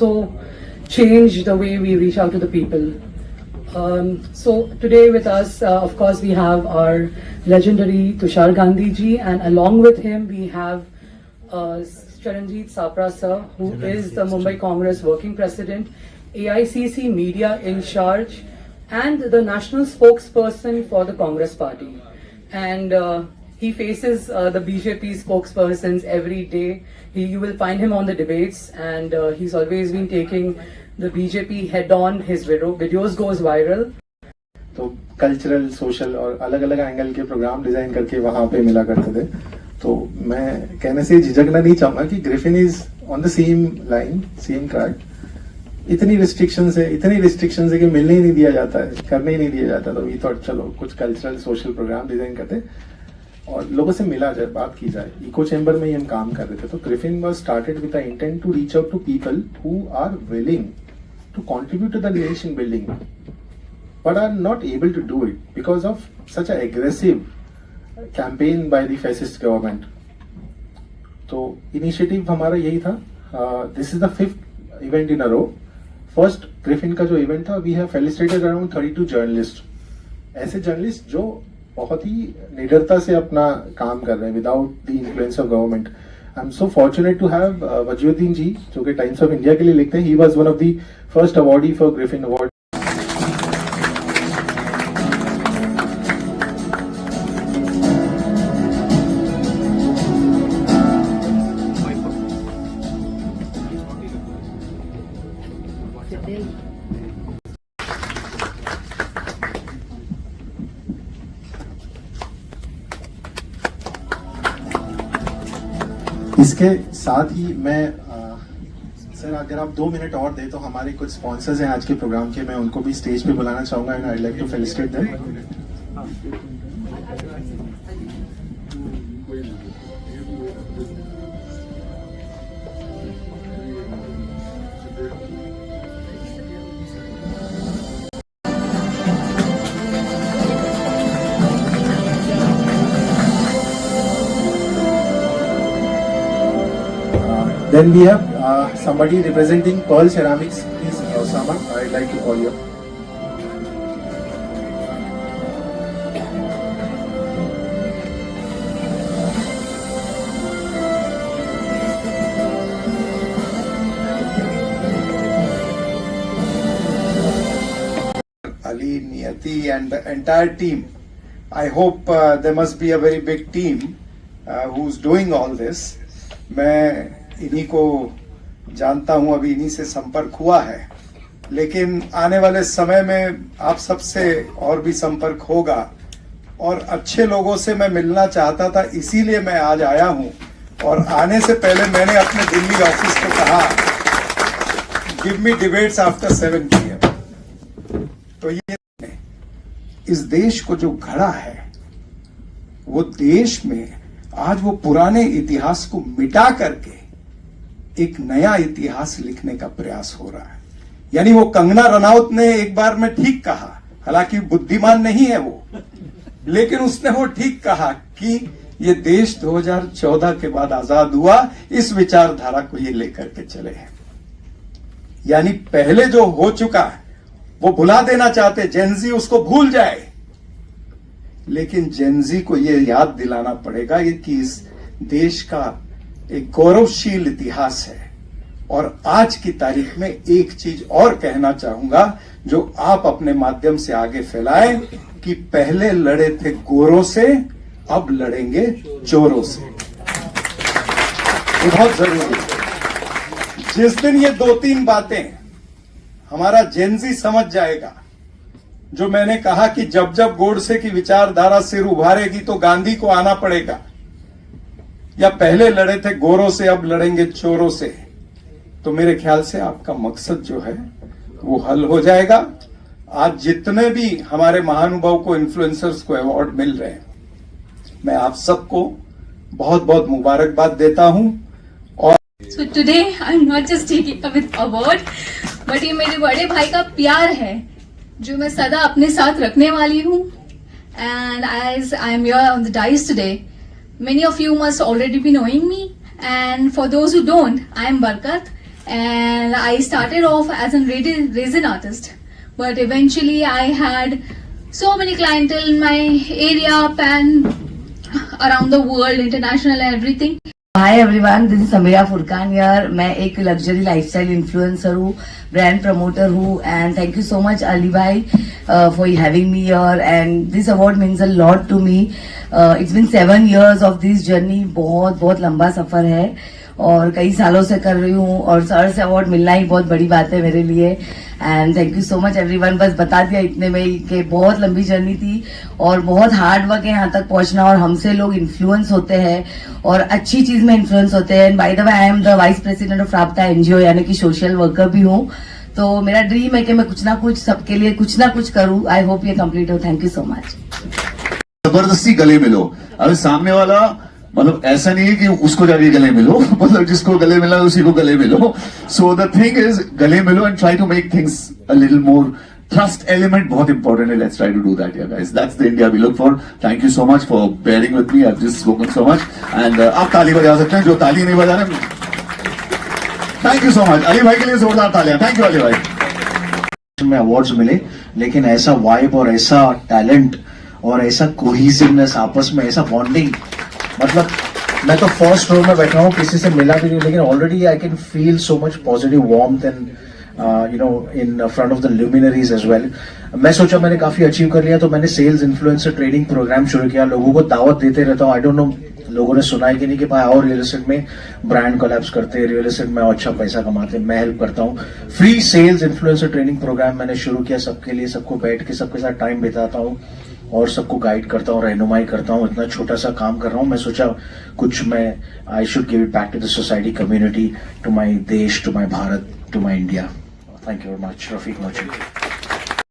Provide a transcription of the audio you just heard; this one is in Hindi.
also change the way we reach out to the people. So today with us, of course, we have our legendary Tushar Gandhi ji, and along with him we have Charanjit Sapra sir, who is the Mumbai Congress Working President, AICC Media in charge, and the national spokesperson for the Congress Party. And he faces the BJP spokespersons every day. You will find him on the debates, and he's always been taking the BJP head on. His videos goes viral. तो कल्चरल, सोशल और अलग अलग एंगल के प्रोग्राम डिजाइन करके वहां पे मिला करते थे. तो मैं कहने से झिझकना नहीं चाहूंगा कि Griffin is on the same line, same track. इतनी रिस्ट्रिक्शंस है कि मिलने ही नहीं दिया जाता है, करने ही नहीं दिया जाता. तो वी थॉट चलो कुछ कल्चरल सोशल प्रोग्राम डिजाइन करते और लोगों से मिला जाए, बात की जाए. इको चैम्बर में ही हम काम कर रहे थे. तो Griffin was started with the intent to reach out to people who are willing to contribute to the nation building but are not able to do it because of such an aggressive campaign by the fascist government. तो इनिशिएटिव हमारा यही था. This is the 5th event in a row. First Griffin का जो इवेंट था, we have felicitated around 32 journalist. ऐसे जर्नलिस्ट जो बहुत ही निडरता से अपना काम कर रहे हैं without the influence of government. I am so fortunate to have Wajiuddin ji, जो कि टाइम्स ऑफ इंडिया के लिए लिखते हैं. He was one of the first awardee for Griffin award. इसके साथ ही मैं सर अगर आप 2 मिनट और दें तो हमारे कुछ स्पॉन्सर्स हैं आज के प्रोग्राम के, मैं उनको भी स्टेज पे बुलाना चाहूंगा and I like to felicitate them. Then we have somebody representing Pearl Ceramics. Please, Osama, I'd like to call you. Ali, Niyati and the entire team. I hope there must be a very big team who's doing all this. मैं इन्हीं को जानता हूं, अभी इन्हीं से संपर्क हुआ है, लेकिन आने वाले समय में आप सबसे और भी संपर्क होगा. और अच्छे लोगों से मैं मिलना चाहता था, इसीलिए मैं आज आया हूं. और आने से पहले मैंने अपने दिल्ली ऑफिस को कहा, give me debates after 7 PM. तो ये इस देश को जो घड़ा है, वो देश में आज वो पुराने इतिहास को मिटा करके एक नया इतिहास लिखने का प्रयास हो रहा है. यानी वो कंगना रनौत ने एक बार में ठीक कहा, हालांकि बुद्धिमान नहीं है वो, लेकिन उसने वो ठीक कहा कि ये देश 2014 के बाद आजाद हुआ, इस विचारधारा को ये लेकर के चले हैं. यानी पहले जो हो चुका है वो भुला देना चाहते, जेनजी उसको भूल जाए. लेकिन जेनजी को ये याद दिलाना पड़ेगा कि इस देश का एक गौरवशील इतिहास है. और आज की तारीख में एक चीज और कहना चाहूंगा, जो आप अपने माध्यम से आगे फैलाएं, कि पहले लड़े थे गोरों से, अब लड़ेंगे चोरों से. ये बहुत जरूरी है. जिस दिन ये 2-3 बातें हमारा जेनजी समझ जाएगा, जो मैंने कहा कि जब जब गोडसे की विचारधारा सिर उभारेगी तो गांधी को आना पड़ेगा, या पहले लड़े थे गोरों से अब लड़ेंगे चोरों से, तो मेरे ख्याल से आपका मकसद जो है वो हल हो जाएगा. आज जितने भी हमारे महानुभाव को, इन्फ्लुएंसर्स को अवार्ड मिल रहे हैं, मैं आप सबको बहुत बहुत मुबारकबाद देता हूं. और So today I'm not just taking up with award, but ये मेरे बड़े भाई का प्यार है जो मैं सदा अपने साथ रखने वाली हूँ. And as I am here on the dais today, many of you must already be knowing me, and for those who don't, I am Barkat, and I started off as a resin artist, but eventually I had so many clientele in my area and around the world, international and everything. Hi everyone, this is Sameera Furqan यार। मैं एक लग्जरी लाइफस्टाइल इन्फ्लुएंसर हूँ, ब्रांड प्रमोटर हूँ, and thank you so much Ali भाई for having me here, and this award means a lot to me. It's been 7 years of this journey. बहुत बहुत लंबा सफर है और कई सालों से कर रही हूँ, और सर से अवार्ड मिलना ही बहुत बड़ी बात है मेरे लिए। And thank you so much everyone. बस बता दिया इतने में ही कि बहुत लंबी जर्नी थी और बहुत हार्ड वर्क है यहाँ तक पहुंचना, और हमसे लोग इन्फ्लुएंस होते हैं और अच्छी चीज में इन्फ्लुएंस होते हैं। By the way, I am the vice president of राब्ता एनजीओ, यानी कि सोशल वर्कर भी हूँ। तो मेरा ड्रीम है कि मैं कुछ ना कुछ सबके लिए कुछ ना कुछ करूँ। आई होप ये कंप्लीट हो। Thank you so much. जबरदस्ती गले मिलो। अभी सामने वाला मतलब ऐसा नहीं है कि उसको जाके गले मिलो, मतलब जिसको गले मिला उसी को गले मिलो। सो द थिंग इज गले मिलो and try to make things a little more. Trust element बहुत इंपॉर्टेंट है। Let's try to do that, guys. That's the India we look for. Thank you so much for bearing with me. I have just spoken so much, and आप ताली बजा सकते हैं जो ताली नहीं बजा रहे। Thank you so much Ali भाई के लिए जोरदार तालियां। थैंक यू अली भाई। में अवार्ड्स मिले, लेकिन ऐसा वाइब और ऐसा टैलेंट और ऐसा कोहिसिवनेस, आपस में ऐसा बॉन्डिंग, मतलब मैं तो फर्स्ट रो में बैठा हूँ, किसी से मिला भी नहीं, लेकिन already I can feel so much positive warmth and you know in front of the luminaries as well. मैं सोचा मैंने काफी अचीव कर लिया, तो मैंने सेल्स इन्फ्लुएंसर ट्रेनिंग प्रोग्राम शुरू किया। लोगों को दावत देते रहता हूँ। आई डोंट नो लोगों ने सुना है कि नहीं कि भाई और रियल एस्टेट में ब्रांड कोलैप्स करते हैं, रियल एस्टेट में अच्छा पैसा कमाते हैं। मैं हेल्प करता हूँ। Free sales influencer training programme मैंने शुरू किया सबके लिए। सबको बैठ के सबके साथ टाइम बिताता हूँ और सबको गाइड करता हूँ, रहनुमाई करता हूँ। इतना छोटा सा काम कर रहा हूँ। मैं सोचा कुछ मैं I should give it back to the society, community, to my देश, to my Bharat, to my India. Thank you very much. Rafiq मची।